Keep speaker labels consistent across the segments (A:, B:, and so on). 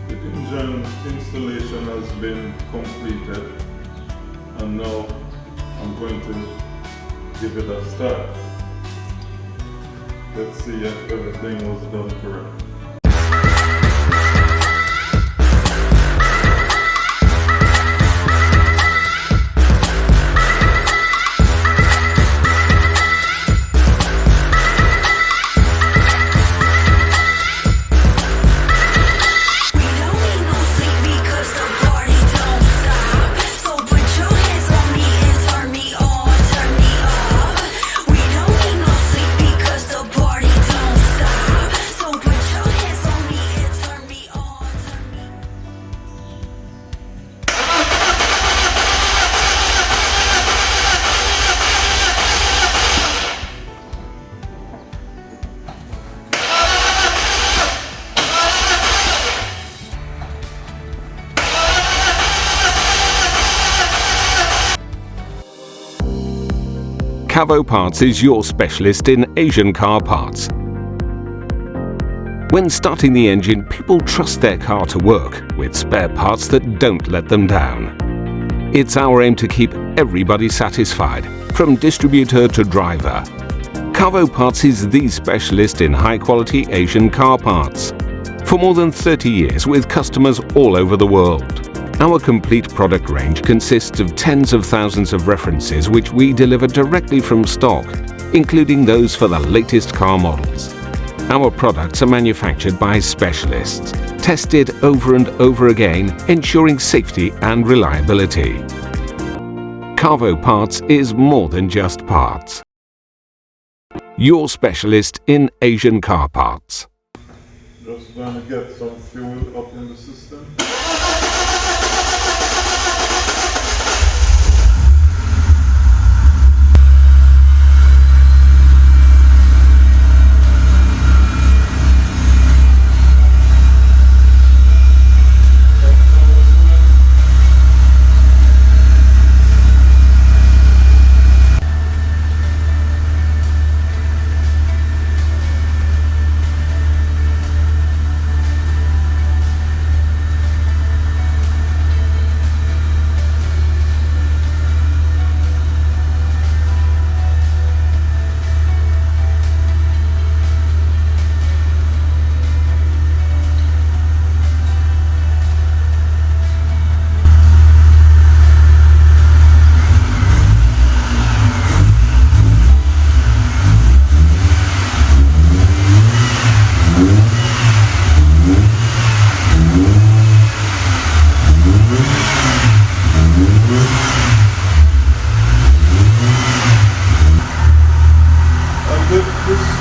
A: The engine installation has been completed, and now I'm going to give it a start. Let's see if everything was done correct.
B: Cavo Parts is your specialist in Asian car parts. When starting the engine, people trust their car to work with spare parts that don't let them down. It's our aim to keep everybody satisfied, from distributor to driver. Cavo Parts is the specialist in high-quality Asian car parts. For more than 30 years with customers all over the world. Our complete product range consists of tens of thousands of references which we deliver directly from stock, including those for the latest car models. Our products are manufactured by specialists, tested over and over again, ensuring safety and reliability. Cavo Parts is more than just parts. Your specialist in Asian car parts.
A: Just going to get some fuel up in the system.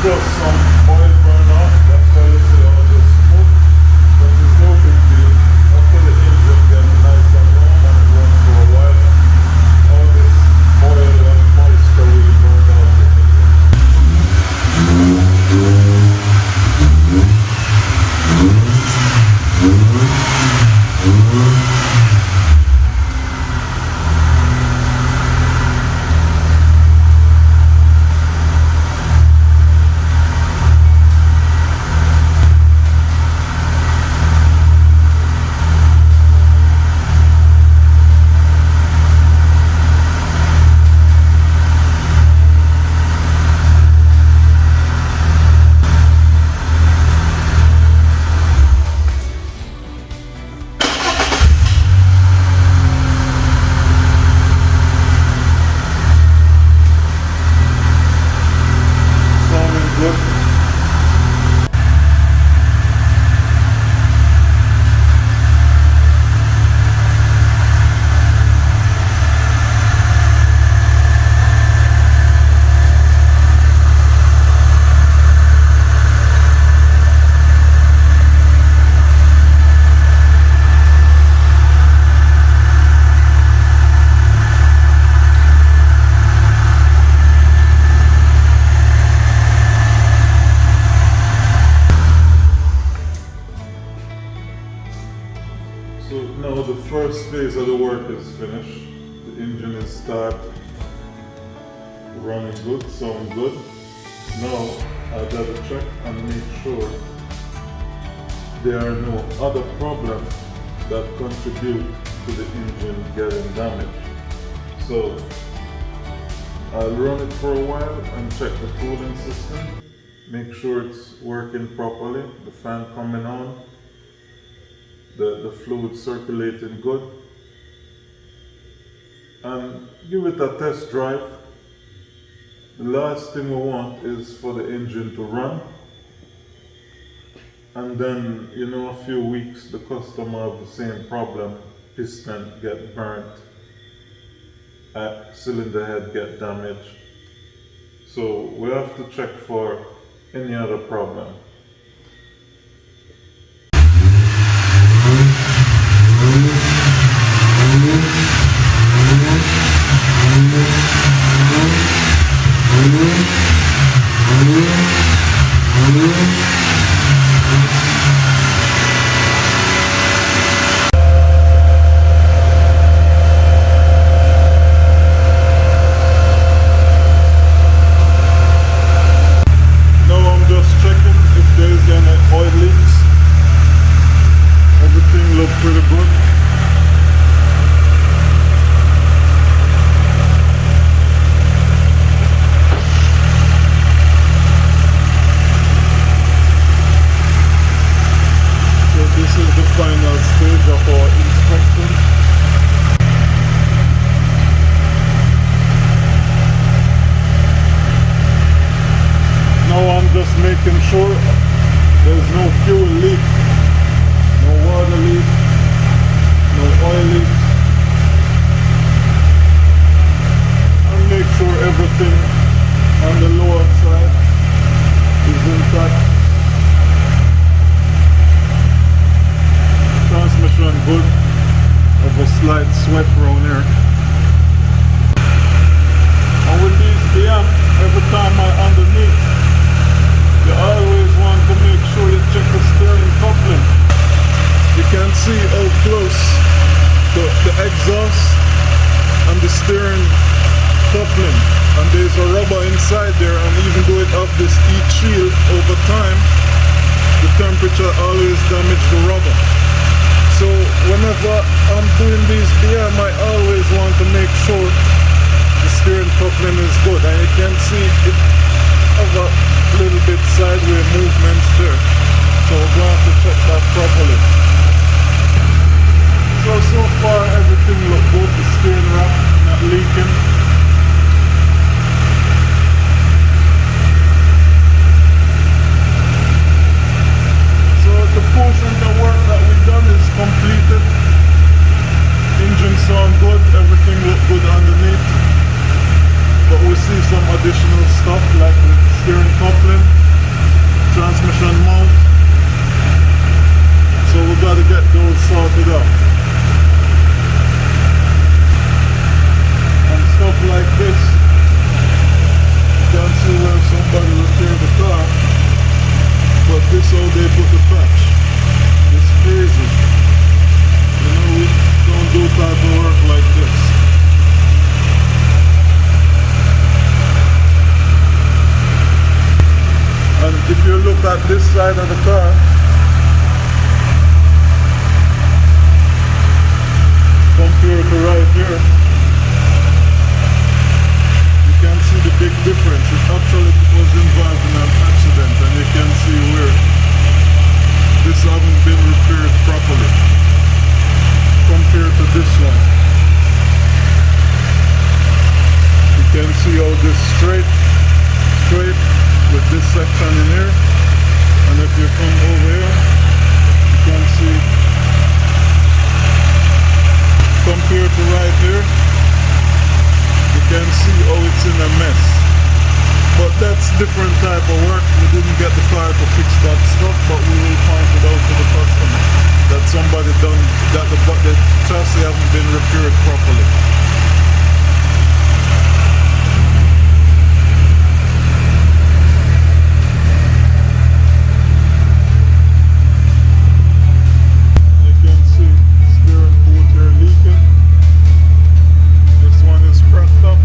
A: Just some oil burn off, that's why you see all this smoke, but there's no big deal. After the engine gets nice and warm and it runs for a while, all this oil and moisture will burn out the So now the first phase of the work is finished. The engine is start running good, sound good. Now I gotta check and make sure there are no other problems that contribute to the engine getting damaged. So I'll run it for a while and check the cooling system, make sure it's working properly, the fan coming on, the fluid circulating good, and give it a test drive. The last thing we want is for the engine to run, and then, you know, a few weeks the customer have the same problem, piston get burnt, cylinder head get damaged. So we have to check for any other problem. Final stage of our inspection. Now I'm just making sure there's no fuel leak, no water leak, no oil leak, and make sure everything on the lower side is intact. Transmission good, of a slight sweat around here. And with these BM, every time I underneath, you always want to make sure you check the steering coupling. You can see how close the exhaust and the steering coupling, and there's a rubber inside there, and even though it have this heat shield, over time the temperature always damages the rubber. So whenever I'm doing these BM, I always want to make sure the steering coupling is good, and you can see it have a little bit sideways movements there. So we're going to check that properly. So far everything looks good. The steering rack not leaking. The portion of the work that we've done is completed. Engine sound good, everything look good underneath. But we see some additional stuff like the steering coupling, transmission mount. So we got to get those sorted out. And stuff like this, you can see where somebody repaired the car. But this how they put the patch. It's crazy. You know, we don't do type of work like this. And if you look at this side of the car, compared to right here, you can see the big difference. It actually was involved in an accident, and you can see where this hasn't been repaired properly compared to this one. You can see how this straight with this section in here, and if you come over here, you can see compared to right here, you can see how it's in a mess. But that's different type of work. We didn't get the car to fix that stuff, but we will point it out to the customer that somebody done that the chassis haven't been repaired properly. You can see the steering boot here leaking. This one is cracked up.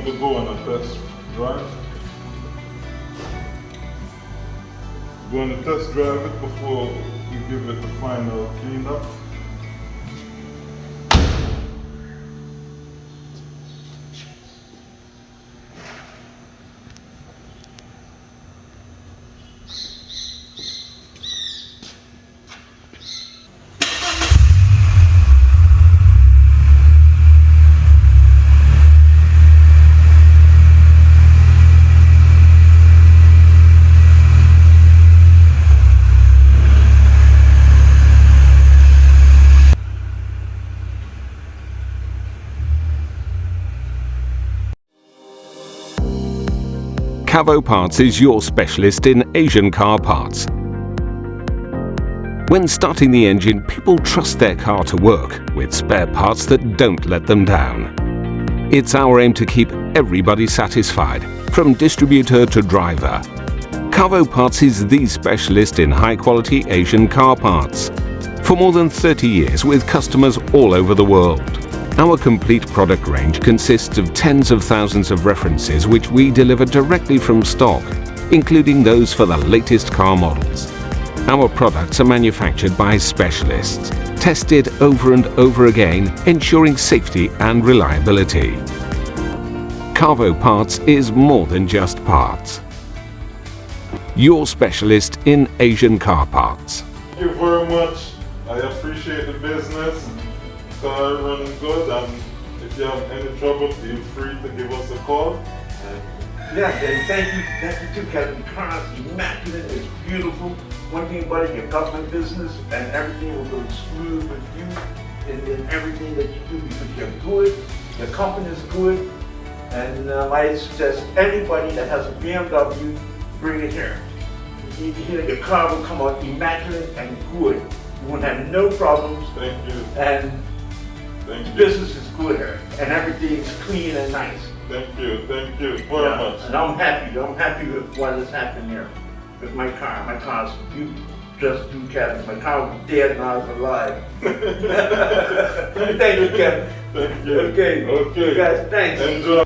A: going to go on a test drive. We're going to test drive it before we give it the final cleanup.
B: Cavo Parts is your specialist in Asian car parts. When starting the engine, people trust their car to work with spare parts that don't let them down. It's our aim to keep everybody satisfied, from distributor to driver. Cavo Parts is the specialist in high-quality Asian car parts. For more than 30 years with customers all over the world. Our complete product range consists of tens of thousands of references which we deliver directly from stock, including those for the latest car models. Our products are manufactured by specialists, tested over and over again, ensuring safety and reliability. Cavo Parts is more than just parts. Your specialist in Asian car parts.
A: Thank you very much. I appreciate the business. Car running good, and if you have any trouble, feel free to give us a call.
C: Yeah, and thank you too, Kevin. The car is immaculate, it's beautiful. One thing about it, your government business, and everything will go smooth with you in everything that you do because you're good, your company is good, and I suggest anybody that has a BMW, bring it here. Your car will come out immaculate and good. You won't have no problems.
A: Thank you.
C: And business is good here, and everything is clean and nice.
A: Thank you very much.
C: And I'm happy with what has happened here with my car. My car's beautiful, just do Kevin. My car was dead and I was alive. Thank you, Kevin.
A: Thank you.
C: Okay.
A: Okay.
C: You guys, thanks.
A: Enjoy.